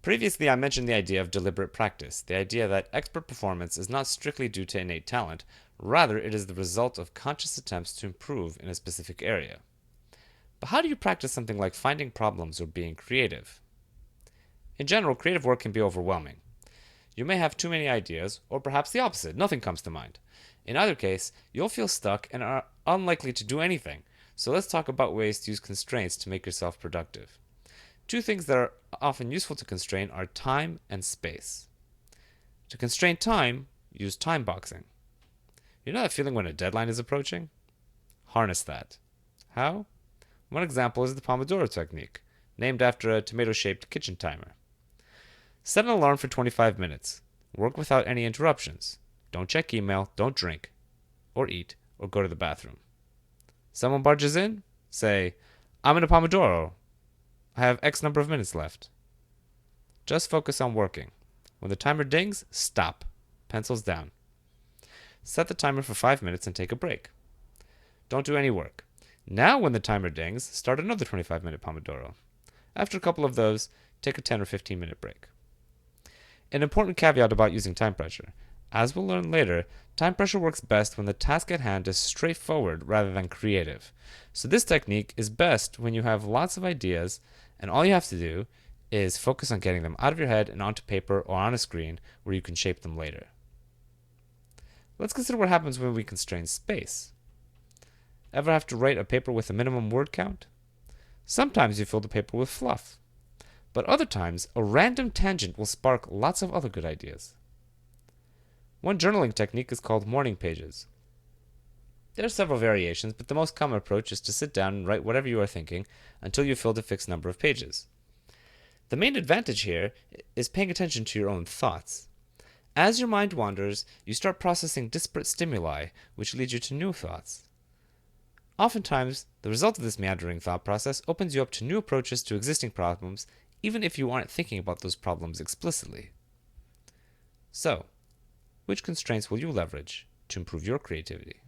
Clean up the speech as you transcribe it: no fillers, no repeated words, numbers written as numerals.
Previously, I mentioned the idea of deliberate practice, the idea that expert performance is not strictly due to innate talent, rather, it is the result of conscious attempts to improve in a specific area. But how do you practice something like finding problems or being creative? In general, creative work can be overwhelming. You may have too many ideas, or perhaps the opposite, nothing comes to mind. In either case, you'll feel stuck and are unlikely to do anything, so let's talk about ways to use constraints to make yourself productive. Two things that are often useful to constrain are time and space. To constrain time, use time boxing. You know that feeling when a deadline is approaching? Harness that. How? One example is the Pomodoro Technique, named after a tomato shaped kitchen timer. Set an alarm for 25 minutes. Work without any interruptions. Don't check email, don't drink, or eat, or go to the bathroom. Someone barges in? Say, I'm in a Pomodoro. I have X number of minutes left. Just focus on working. When the timer dings, stop. Pencils down. Set the timer for 5 minutes and take a break. Don't do any work. Now, when the timer dings, start another 25-minute Pomodoro. After a couple of those, take a 10 or 15-minute break. An important caveat about using time pressure. As we'll learn later, time pressure works best when the task at hand is straightforward rather than creative. So this technique is best when you have lots of ideas and all you have to do is focus on getting them out of your head and onto paper or on a screen where you can shape them later. Let's consider what happens when we constrain space. Ever have to write a paper with a minimum word count? Sometimes you fill the paper with fluff, but other times a random tangent will spark lots of other good ideas. One journaling technique is called morning pages. There are several variations, but the most common approach is to sit down and write whatever you are thinking until you've filled a fixed number of pages. The main advantage here is paying attention to your own thoughts. As your mind wanders, you start processing disparate stimuli, which lead you to new thoughts. Oftentimes, the result of this meandering thought process opens you up to new approaches to existing problems, even if you aren't thinking about those problems explicitly. So, which constraints will you leverage to improve your creativity?